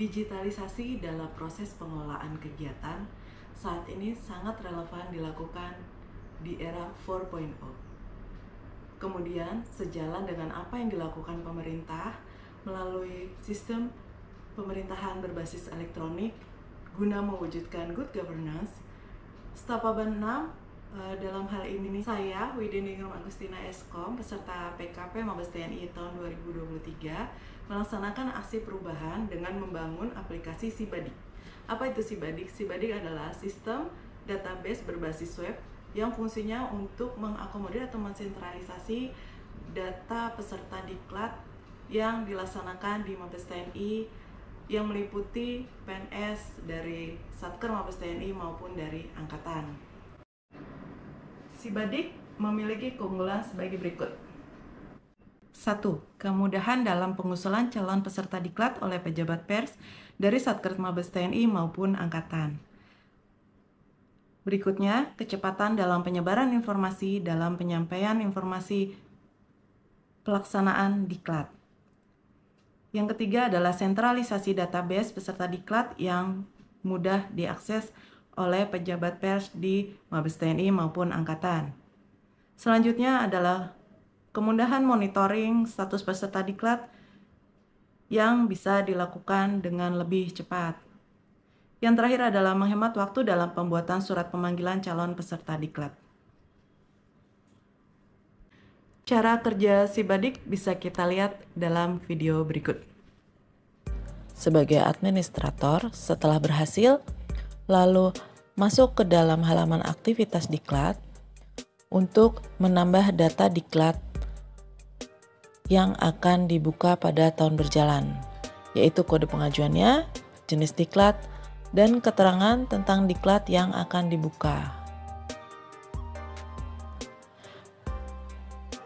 Digitalisasi dalam proses pengelolaan kegiatan saat ini sangat relevan dilakukan di era 4.0. Kemudian, sejalan dengan apa yang dilakukan pemerintah melalui sistem pemerintahan berbasis elektronik guna mewujudkan good governance, Stapaban 6 dalam hal ini saya, Widiningrum Agustina Eskom, peserta PKP Mabes TNI tahun 2023, melaksanakan aksi perubahan dengan membangun aplikasi Sibadik. Apa itu Sibadik? Sibadik adalah sistem database berbasis web yang fungsinya untuk mengakomodir atau mensentralisasi data peserta diklat yang dilaksanakan di Mabes TNI yang meliputi PNS dari Satker Mabes TNI maupun dari Angkatan. Sibadik memiliki keunggulan sebagai berikut. 1. Kemudahan dalam pengusulan calon peserta diklat oleh pejabat pers dari Satker Mabes TNI maupun Angkatan. Berikutnya, kecepatan dalam penyebaran informasi dalam penyampaian informasi pelaksanaan diklat. Yang ketiga adalah sentralisasi database peserta diklat yang mudah diakses oleh pejabat pers di Mabes TNI maupun Angkatan. Selanjutnya adalah kemudahan monitoring status peserta diklat yang bisa dilakukan dengan lebih cepat. Yang terakhir adalah menghemat waktu dalam pembuatan surat pemanggilan calon peserta diklat. Cara kerja Sibadik bisa kita lihat dalam video berikut. Sebagai administrator, setelah berhasil, lalu masuk ke dalam halaman aktivitas diklat untuk menambah data diklat yang akan dibuka pada tahun berjalan, yaitu kode pengajuannya, jenis diklat, dan keterangan tentang diklat yang akan dibuka.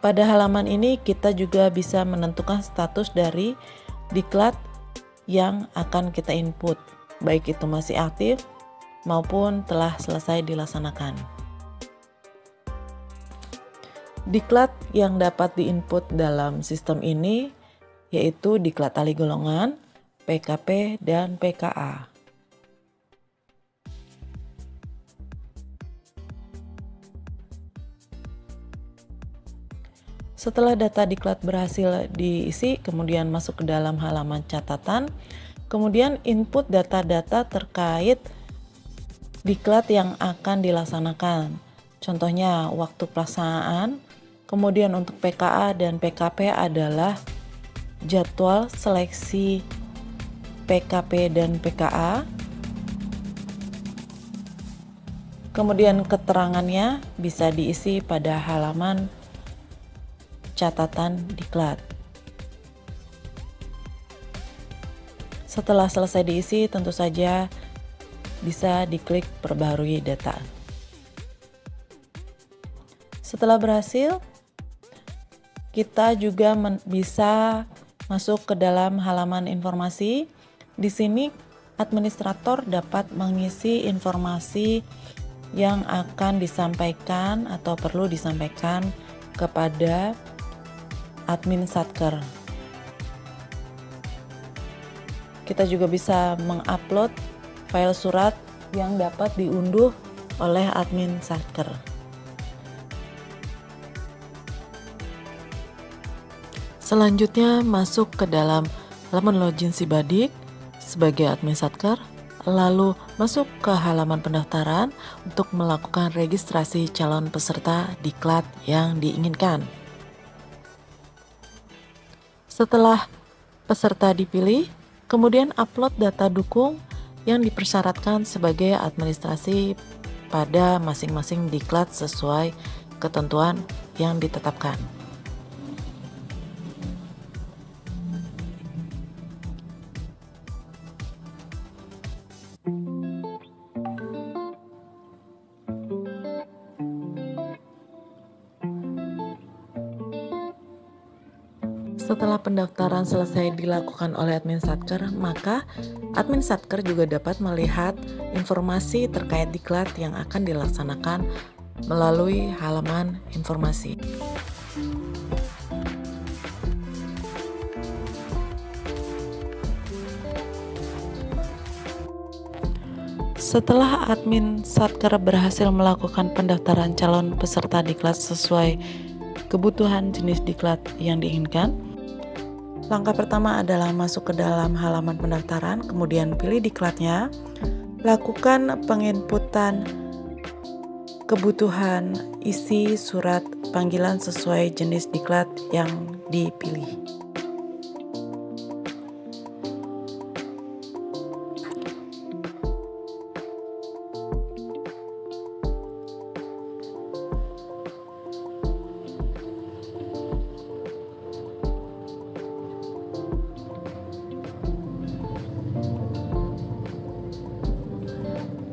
Pada halaman ini kita juga bisa menentukan status dari diklat yang akan kita input, baik itu masih aktif maupun telah selesai dilaksanakan. Diklat yang dapat diinput dalam sistem ini yaitu diklat tali golongan, PKP, dan PKA. Setelah data diklat berhasil diisi, kemudian masuk ke dalam halaman catatan, kemudian input data-data terkait diklat yang akan dilaksanakan. Contohnya waktu pelaksanaan, kemudian untuk PKA dan PKP adalah jadwal seleksi PKP dan PKA. Kemudian keterangannya bisa diisi pada halaman catatan diklat. Setelah selesai diisi, tentu saja bisa diklik perbarui data. Setelah berhasil, kita juga bisa masuk ke dalam halaman informasi. Di sini administrator dapat mengisi informasi yang akan disampaikan atau perlu disampaikan kepada admin Satker. Kita juga bisa mengupload file surat yang dapat diunduh oleh admin Satker. Selanjutnya masuk ke dalam halaman login Sibadik sebagai admin Satker, lalu masuk ke halaman pendaftaran untuk melakukan registrasi calon peserta diklat yang diinginkan. Setelah peserta dipilih, kemudian upload data dukung yang dipersyaratkan sebagai administrasi pada masing-masing diklat sesuai ketentuan yang ditetapkan. Setelah pendaftaran selesai dilakukan oleh admin Satker, maka admin Satker juga dapat melihat informasi terkait diklat yang akan dilaksanakan melalui halaman informasi. Setelah admin Satker berhasil melakukan pendaftaran calon peserta diklat sesuai kebutuhan jenis diklat yang diinginkan, langkah pertama adalah masuk ke dalam halaman pendaftaran, kemudian pilih diklatnya, lakukan penginputan kebutuhan, isi surat panggilan sesuai jenis diklat yang dipilih.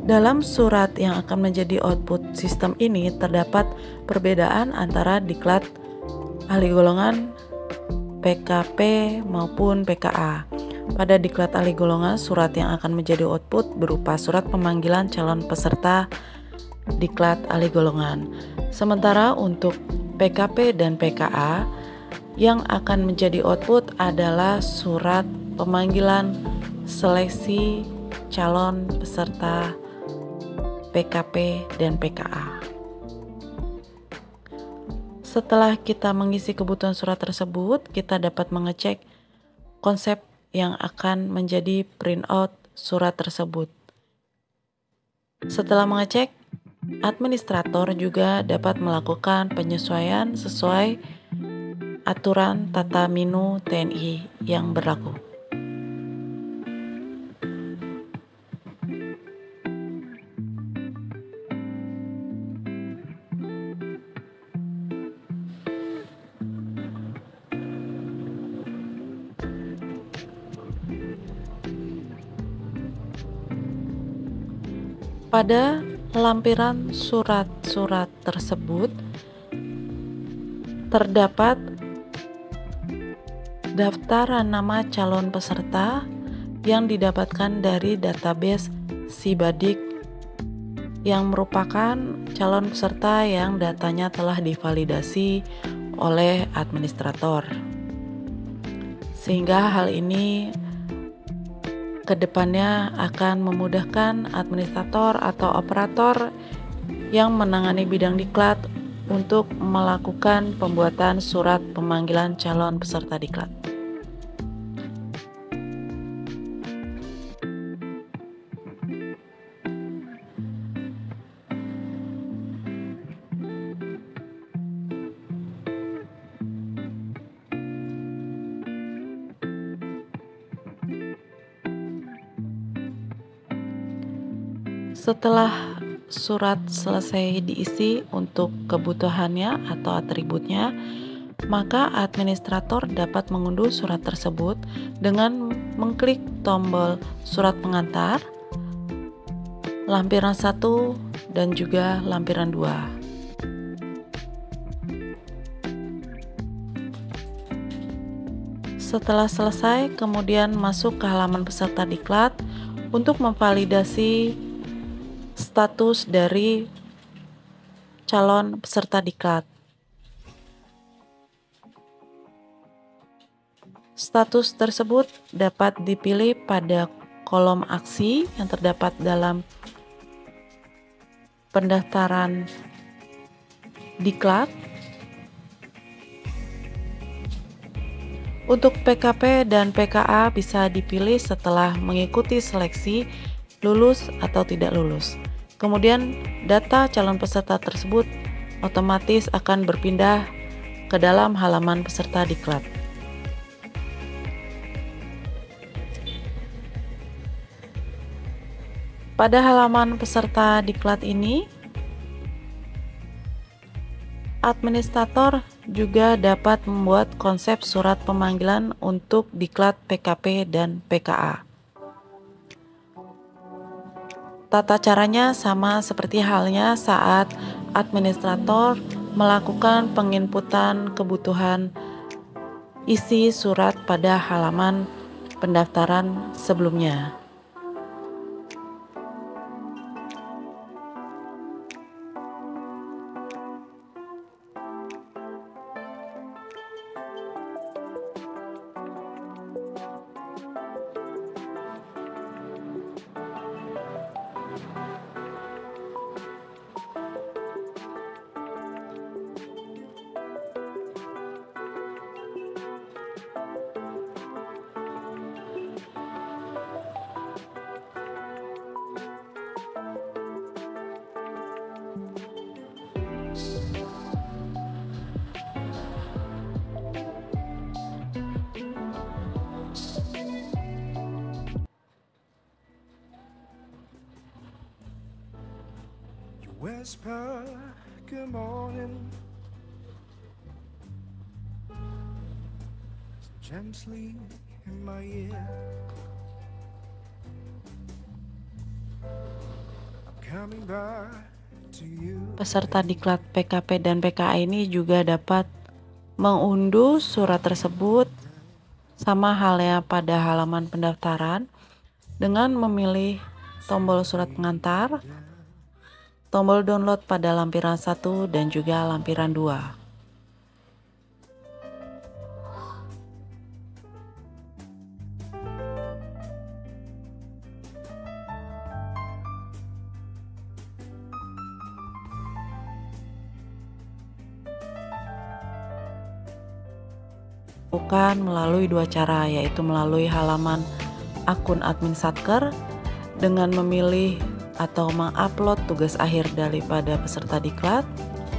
Dalam surat yang akan menjadi output sistem ini terdapat perbedaan antara diklat ahli golongan PKP maupun PKA. Pada diklat ahli golongan, surat yang akan menjadi output berupa surat pemanggilan calon peserta diklat ahli golongan. Sementara untuk PKP dan PKA, yang akan menjadi output adalah surat pemanggilan seleksi calon peserta PKP dan PKA. Setelah kita mengisi kebutuhan surat tersebut, kita dapat mengecek konsep yang akan menjadi printout surat tersebut. Setelah mengecek, administrator juga dapat melakukan penyesuaian sesuai aturan tata minu TNI yang berlaku. Pada lampiran surat-surat tersebut terdapat daftar nama calon peserta yang didapatkan dari database Sibadik yang merupakan calon peserta yang datanya telah divalidasi oleh administrator. Sehingga hal ini kedepannya akan memudahkan administrator atau operator yang menangani bidang diklat untuk melakukan pembuatan surat pemanggilan calon peserta diklat. Setelah surat selesai diisi untuk kebutuhannya atau atributnya, maka administrator dapat mengunduh surat tersebut dengan mengklik tombol surat pengantar, lampiran 1 dan juga lampiran 2. Setelah selesai, kemudian masuk ke halaman peserta diklat untuk memvalidasi status dari calon peserta diklat. Status tersebut dapat dipilih pada kolom aksi yang terdapat dalam pendaftaran diklat. Untuk PKP dan PKA bisa dipilih setelah mengikuti seleksi lulus atau tidak lulus. Kemudian data calon peserta tersebut otomatis akan berpindah ke dalam halaman peserta diklat. Pada halaman peserta diklat ini, administrator juga dapat membuat konsep surat pemanggilan untuk diklat PKP dan PKA. Tata caranya sama seperti halnya saat administrator melakukan penginputan kebutuhan isi surat pada halaman pendaftaran sebelumnya. whisper good morning gently in my ear. I'm coming back to you. Peserta diklat PKP dan PKA ini juga dapat mengunduh surat tersebut sama halnya pada halaman pendaftaran dengan memilih tombol surat pengantar, tombol download pada lampiran 1 dan juga lampiran 2. Bukan melalui dua cara, yaitu melalui halaman akun admin Satker dengan memilih atau mengupload tugas akhir daripada peserta diklat,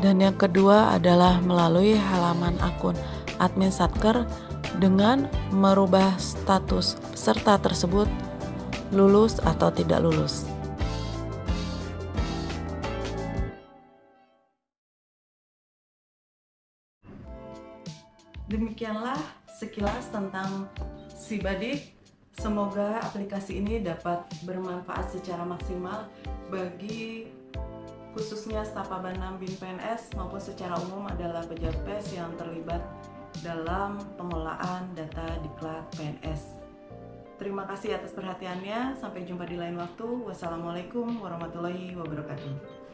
dan yang kedua adalah melalui halaman akun admin Satker dengan merubah status peserta tersebut lulus atau tidak lulus. Demikianlah sekilas tentang Sibadik. Semoga aplikasi ini dapat bermanfaat secara maksimal bagi khususnya staf Aban 6 BIN PNS maupun secara umum adalah pejabat PES yang terlibat dalam pengelolaan data diklat PNS. Terima kasih atas perhatiannya. Sampai jumpa di lain waktu. Wassalamualaikum warahmatullahi wabarakatuh.